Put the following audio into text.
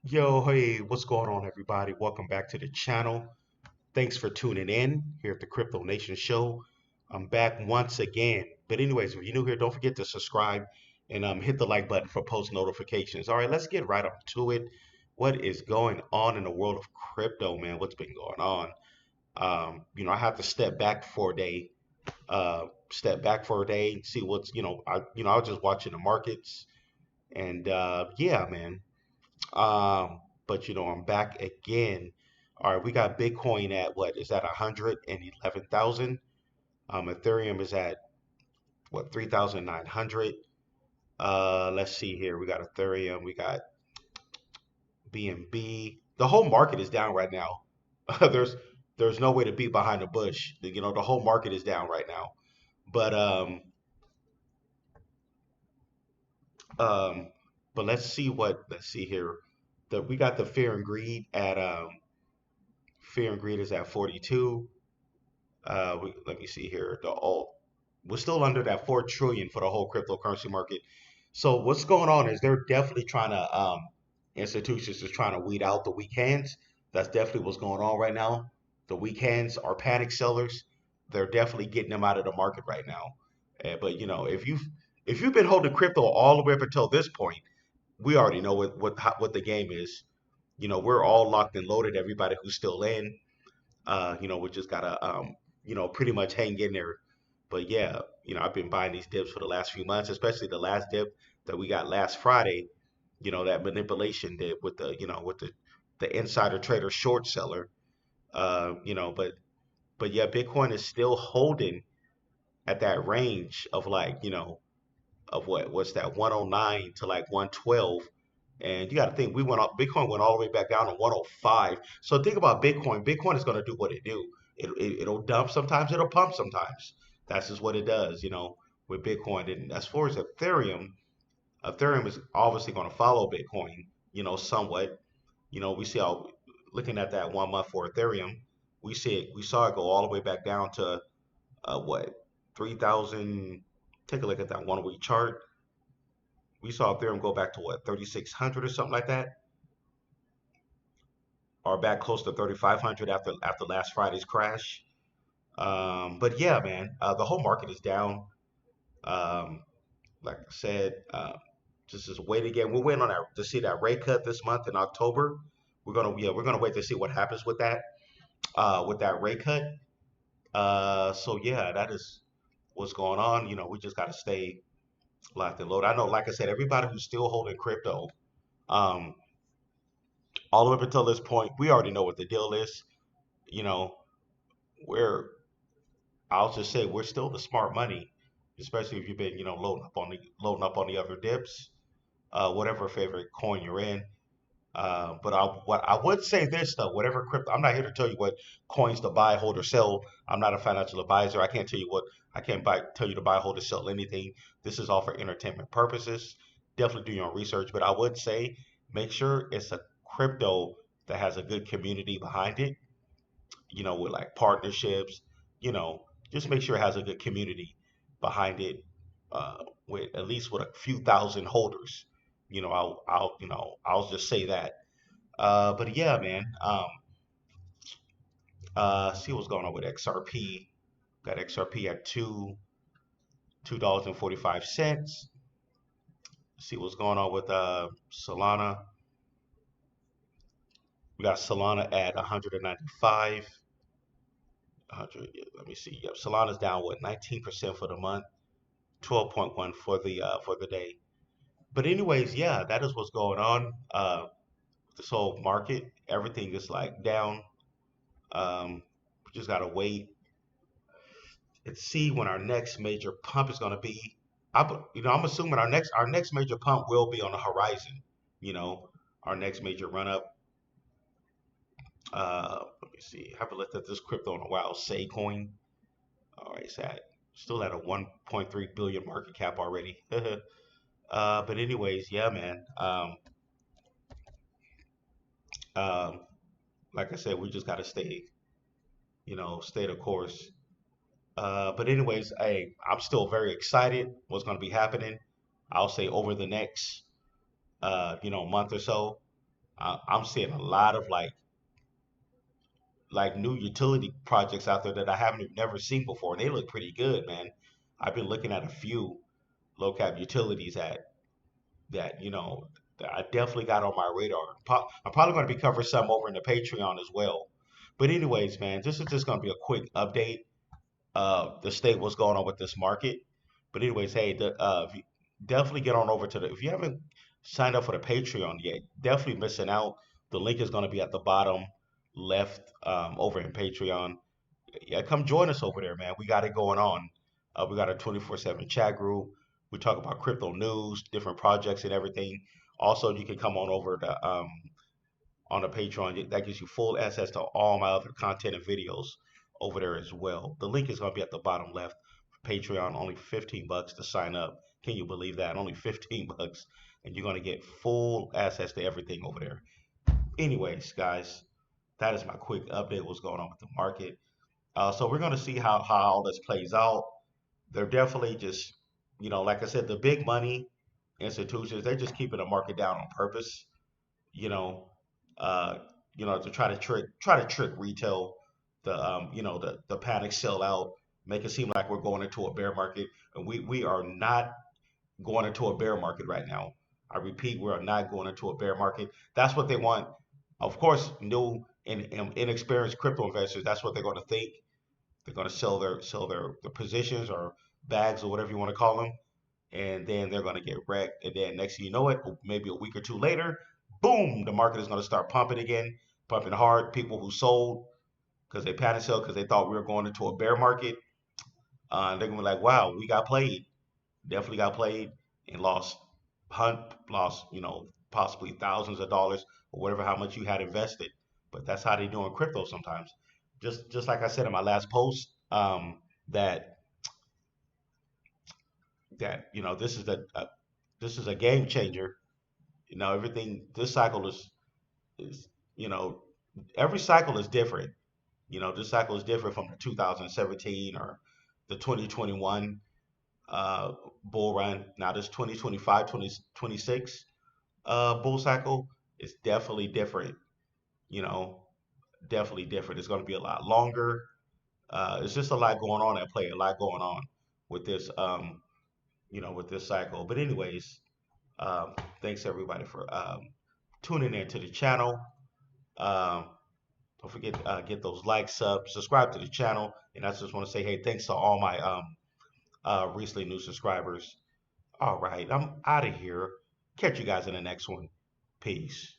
Yo, hey, what's going on, everybody? Welcome back to the channel. Thanks for tuning in here at the Crypto Nation Show. I'm back once again. But anyways, if you're new here, don't forget to subscribe and hit the like button for post notifications. All right, let's get right on to it. What is going on in the world of crypto, man? What's been going on? I have to step back for a day, and see what's, I was just watching the markets, and yeah, man. But I'm back again. All right, we got Bitcoin at what is that 111,000? Ethereum is at what 3,900. Let's see here. We got Ethereum, we got BNB. The whole market is down right now. there's there's no way to be behind the bush. The whole market is down right now. But um but let's see here. We got the fear and greed is at 42. Let me see here. We're still under that 4 trillion for the whole cryptocurrency market. So what's going on is they're definitely trying to institutions is trying to weed out the weak hands. That's definitely what's going on right now. The weak hands are panic sellers. They're definitely getting them out of the market right now. But if you've been holding crypto all the way up until this point, we already know what the game is. We're all locked and loaded. Everybody who's still in, we just gotta pretty much hang in there. But yeah, I've been buying these dips for the last few months, especially the last dip that we got last Friday. That manipulation dip with the insider trader short seller. But yeah, Bitcoin is still holding at that range of like of what's that 109 to like 112. And you got to think Bitcoin went all the way back down to 105. So think about Bitcoin. Bitcoin is going to do what it do. It'll dump sometimes, it'll pump sometimes. That's just what it does, with Bitcoin. And as far as Ethereum is obviously going to follow Bitcoin, somewhat. We see how looking at that 1 month for Ethereum, we saw it go all the way back down to what 3,000. Take a look at that 1 week chart. We saw Ethereum go back to what 3,600 or something like that, or back close to 3,500 after last Friday's crash. But yeah, man, the whole market is down. Um, like I said, just wait again. We're waiting on that to see that rate cut this month in October. We're gonna wait to see what happens with that rate cut. So yeah, that is what's going on. We just gotta stay locked and loaded. I know, like I said, everybody who's still holding crypto, um, all the way up until this point, we already know what the deal is. You know, we're I'll just say we're still the smart money, especially if you've been, loading up on the other dips, whatever favorite coin you're in. What I would say this though, whatever crypto, I'm not here to tell you what coins to buy, hold, or sell. I'm not a financial advisor. I can't tell you to buy, hold, or sell anything. This is all for entertainment purposes. Definitely do your own research, but I would say make sure it's a crypto that has a good community behind it. With like partnerships. You know, just make sure it has a good community behind it, with at least with a few thousand holders. I'll just say that. But yeah, man. See what's going on with XRP. Got XRP at $2.45. See what's going on with Solana. We got Solana at 195. 100. Let me see. Yep, Solana's down what 19% for the month, 12.1 for the day. But anyways, yeah, that is what's going on. This whole market, everything is like down. We just gotta wait and see when our next major pump is gonna be. I'm assuming our next major pump will be on the horizon. You know, our next major run up. Let me see. I haven't looked at this crypto in a while. Saycoin. All right, it's still at a 1.3 billion market cap already. But anyways, yeah, man. Um, like I said, we just gotta stay the course. But anyways, I'm still very excited what's gonna be happening. I'll say over the next month or so. I'm seeing a lot of like new utility projects out there that I haven't never seen before, and they look pretty good, man. I've been looking at a few low cap utilities that that I definitely got on my radar. I'm probably going to be covering some over in the Patreon as well. But anyways, man, this is just going to be a quick update of the state what's going on with this market. But anyways, hey, if you, definitely get on over to the if you haven't signed up for the Patreon yet, definitely missing out. The link is going to be at the bottom left over in Patreon. Yeah, come join us over there, man. We got it going on. We got a 24/7 chat group. We talk about crypto news, different projects, and everything. Also, you can come on over to on the Patreon. That gives you full access to all my other content and videos over there as well. The link is going to be at the bottom left. Patreon, only 15 bucks to sign up. Can you believe that? Only 15 bucks, and you're going to get full access to everything over there. Anyways, guys, that is my quick update. What's going on with the market? So we're going to see how all this plays out. They're definitely just, like I said, the big money institutions, they're just keeping the market down on purpose, you know, uh, to try to trick retail, the panic sell out, make it seem like we're going into a bear market, and we are not going into a bear market right now. I repeat, we are not going into a bear market. That's what they want. Of course, new and inexperienced crypto investors, that's what they're going to think. They're going to sell their positions or bags or whatever you want to call them, and then they're going to get wrecked. And then next thing you know it, maybe a week or two later, boom, the market is going to start pumping again, pumping hard. People who sold because they panic sell because they thought we were going into a bear market, they're going to be like, wow, we got played. Definitely got played and lost, possibly thousands of dollars or whatever how much you had invested. But that's how they do in crypto sometimes. Just like I said in my last post, that this is a game changer. Everything this cycle is you know every cycle is different. This cycle is different from the 2017 or the 2021 uh, bull run. Now this 2025, 2026 bull cycle is definitely different. You know, definitely different. It's going to be a lot longer. It's just a lot going on at play. A lot going on with this, with this cycle. But anyways, thanks everybody for tuning in to the channel. Um, don't forget get those likes, subscribe to the channel, and I just want to say, hey, thanks to all my recently new subscribers. All right, I'm out of here. Catch you guys in the next one. Peace.